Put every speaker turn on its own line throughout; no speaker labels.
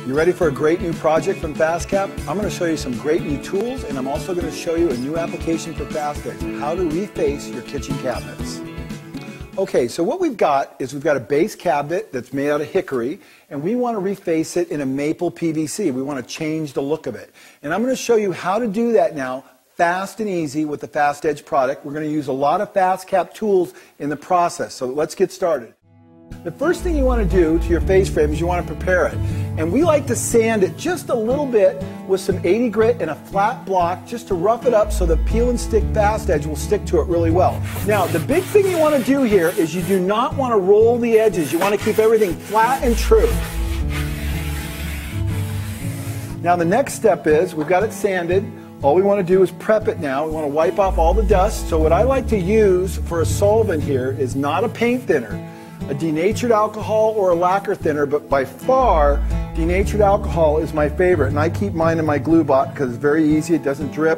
You ready for a great new project from FastCap? I'm going to show you some great new tools, and I'm also going to show you a new application for Fastedge, how to reface your kitchen cabinets. Okay, so what we've got is we've got a base cabinet that's made out of hickory, and we want to reface it in a maple PVC. We want to change the look of it. And I'm going to show you how to do that now, fast and easy with the Fastedge product. We're going to use a lot of FastCap tools in the process, so let's get started. The first thing you want to do to your face frame is you want to prepare it. And we like to sand it just a little bit with some 80 grit and a flat block just to rough it up so the peel and stick Fastedge will stick to it really well. Now, the big thing you want to do here is you do not want to roll the edges. You want to keep everything flat and true. Now, the next step is we've got it sanded. All we want to do is prep it now. We want to wipe off all the dust. So what I like to use for a solvent here is not a paint thinner, a denatured alcohol or a lacquer thinner, but by far denatured alcohol is my favorite, and I keep mine in my glue box because it's very easy, it doesn't drip,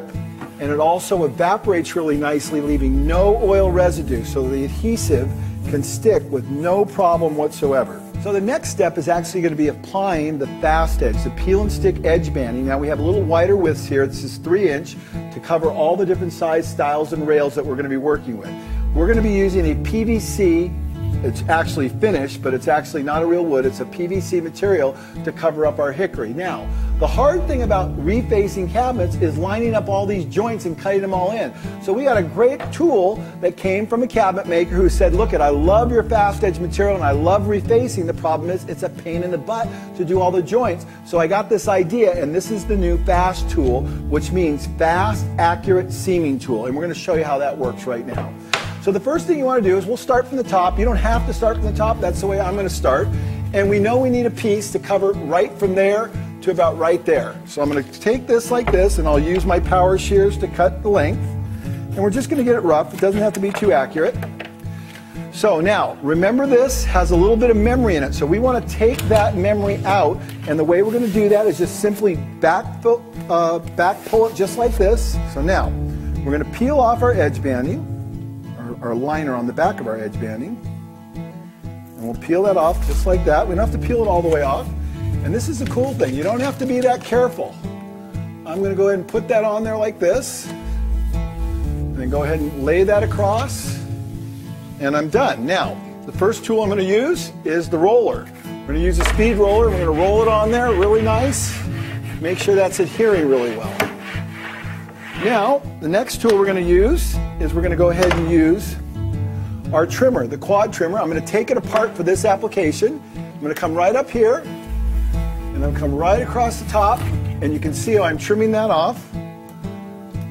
and it also evaporates really nicely, leaving no oil residue, so the adhesive can stick with no problem whatsoever. So the next step is actually going to be applying the Fastedge, the peel and stick edge banding. Now we have a little wider widths here, this is 3" to cover all the different size styles and rails that we're going to be working with. We're going to be using a PVC. It's actually finished, but it's actually not a real wood. It's a PVC material to cover up our hickory. Now, the hard thing about refacing cabinets is lining up all these joints and cutting them all in. So we got a great tool that came from a cabinet maker who said, look, I love your Fastedge material and I love refacing. The problem is it's a pain in the butt to do all the joints. So I got this idea, and this is the new FAST tool, which means Fast Accurate Seaming Tool. And we're going to show you how that works right now. So the first thing you want to do is we'll start from the top. You don't have to start from the top. That's the way I'm going to start. And we know we need a piece to cover right from there to about right there. So I'm going to take this like this, and I'll use my power shears to cut the length. And we're just going to get it rough. It doesn't have to be too accurate. So now, remember this has a little bit of memory in it. So we want to take that memory out. And the way we're going to do that is just simply back pull it just like this. So now, we're going to peel off our edge banding, our liner on the back of our edge banding, and we'll peel that off just like that. We don't have to peel it all the way off, and this is the cool thing, you don't have to be that careful. I'm going to go ahead and put that on there like this, and then go ahead and lay that across, and I'm done. Now, the first tool I'm going to use is the roller. We're going to use a speed roller. We're going to roll it on there really nice, make sure that's adhering really well. Now, the next tool we're going to use is we're going to go ahead and use our trimmer, the quad trimmer. I'm going to take it apart for this application. I'm going to come right up here, and I'll come right across the top, and you can see how I'm trimming that off.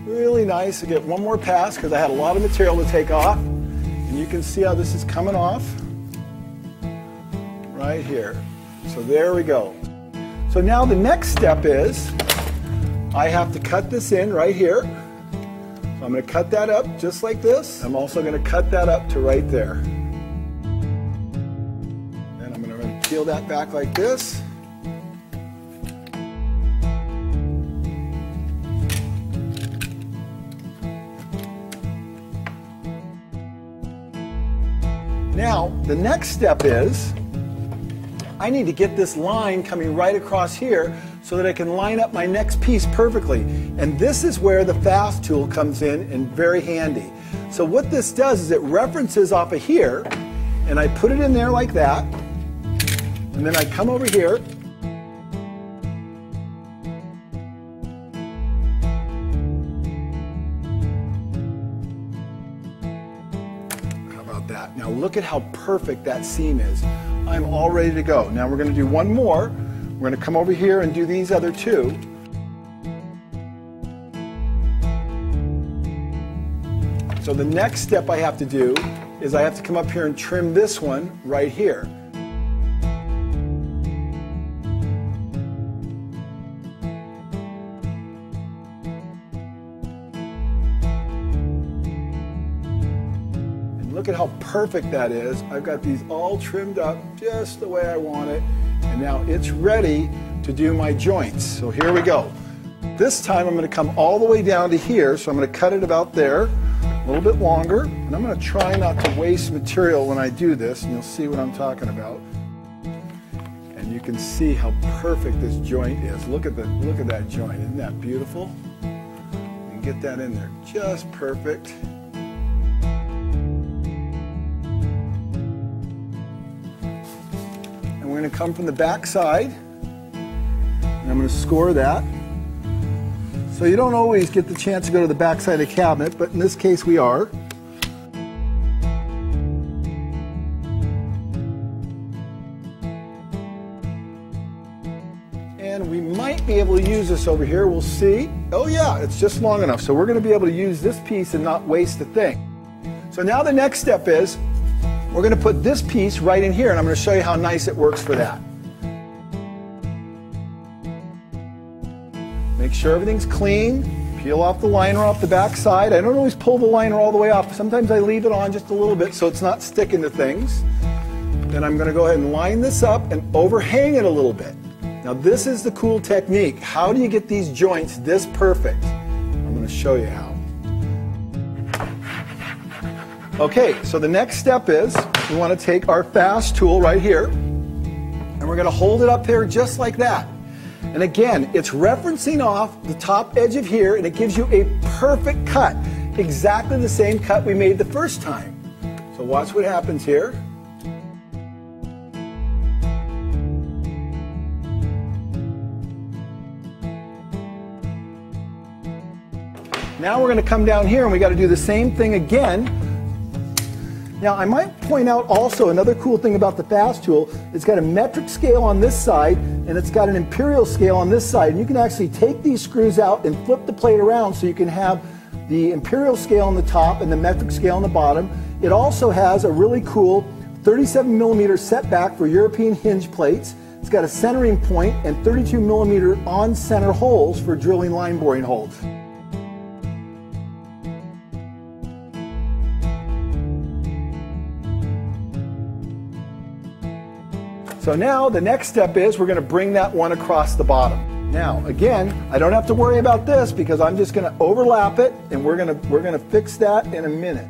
Really nice. I get one more pass because I had a lot of material to take off, and you can see how this is coming off right here. So there we go. So now the next step is I have to cut this in right here. So I'm going to cut that up just like this. I'm also going to cut that up to right there. And I'm going to peel that back like this. Now, the next step is I need to get this line coming right across here so that I can line up my next piece perfectly. And this is where the FAST tool comes in and very handy. So what this does is it references off of here, and I put it in there like that, and then I come over here, how about that? Now look at how perfect that seam is. I'm all ready to go. Now we're going to do one more. We're going to come over here and do these other two. So the next step I have to do is I have to come up here and trim this one right here. And look at how perfect that is. I've got these all trimmed up just the way I want it. And now it's ready to do my joints. So here we go. This time I'm going to come all the way down to here, so I'm going to cut it about there, a little bit longer, and I'm going to try not to waste material when I do this, and you'll see what I'm talking about. And you can see how perfect this joint is. Look at that joint. Isn't that beautiful? And get that in there just perfect. And we're going to come from the back side, and I'm going to score that. So you don't always get the chance to go to the back side of the cabinet, but in this case we are. And we might be able to use this over here. We'll see. Oh yeah, it's just long enough. So we're going to be able to use this piece and not waste a thing. So now the next step is we're going to put this piece right in here, and I'm going to show you how nice it works for that. Make sure everything's clean. Peel off the liner off the back side. I don't always pull the liner all the way off. Sometimes I leave it on just a little bit so it's not sticking to things. Then I'm going to go ahead and line this up and overhang it a little bit. Now this is the cool technique. How do you get these joints this perfect? I'm going to show you how. Okay, so the next step is we want to take our fast tool right here, and we're going to hold it up there just like that. And again, it's referencing off the top edge of here, and it gives you a perfect cut. Exactly the same cut we made the first time. So watch what happens here. Now we're going to come down here and we got to do the same thing again. Now I might point out also another cool thing about the fast tool. It's got a metric scale on this side and it's got an imperial scale on this side. And you can actually take these screws out and flip the plate around so you can have the imperial scale on the top and the metric scale on the bottom. It also has a really cool 37mm setback for European hinge plates. It's got a centering point and 32mm on center holes for drilling line boring holes. So now the next step is we're going to bring that one across the bottom. Now again, I don't have to worry about this because I'm just going to overlap it, and we're going to fix that in a minute.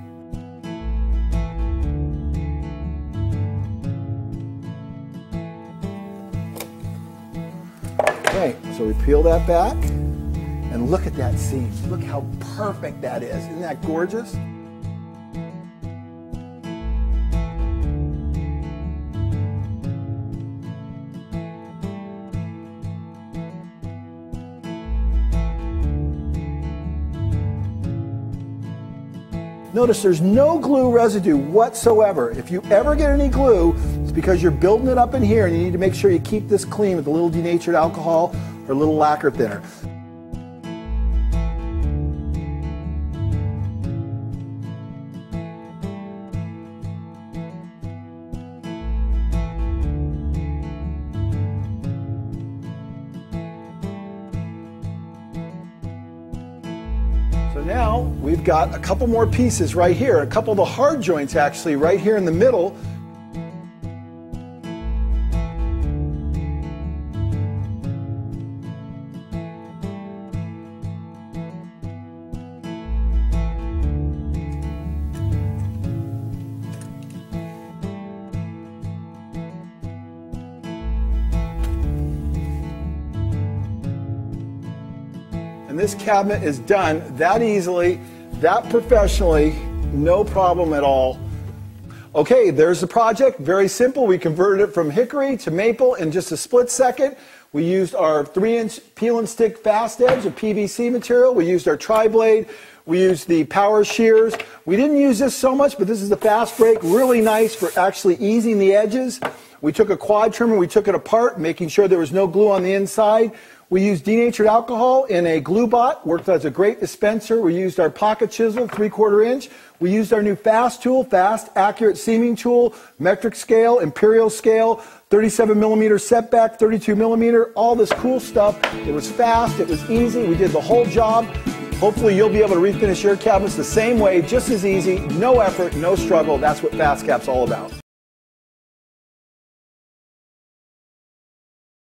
Okay, so we peel that back and look at that seam. Look how perfect that is. Isn't that gorgeous? Notice there's no glue residue whatsoever. If you ever get any glue, it's because you're building it up in here and you need to make sure you keep this clean with a little denatured alcohol or a little lacquer thinner. So now we've got a couple more pieces right here, a couple of the hard joints actually right here in the middle. And this cabinet is done that easily, that professionally, no problem at all. Okay, there's the project. Very simple. We converted it from hickory to maple in just a split second. We used our 3-inch peel and stick Fastedge of PVC material. We used our tri-blade. We used the power shears. We didn't use this so much, but this is the fast break. Really nice for actually easing the edges. We took a quad trimmer, we took it apart, making sure there was no glue on the inside. We used denatured alcohol in a glue bot, worked as a great dispenser. We used our pocket chisel, 3/4 inch. We used our new fast tool, fast, accurate seaming tool, metric scale, imperial scale, 37mm setback, 32mm, all this cool stuff. It was fast, it was easy, we did the whole job. Hopefully you'll be able to refinish your cabinets the same way, just as easy, no effort, no struggle. That's what FastCap's all about.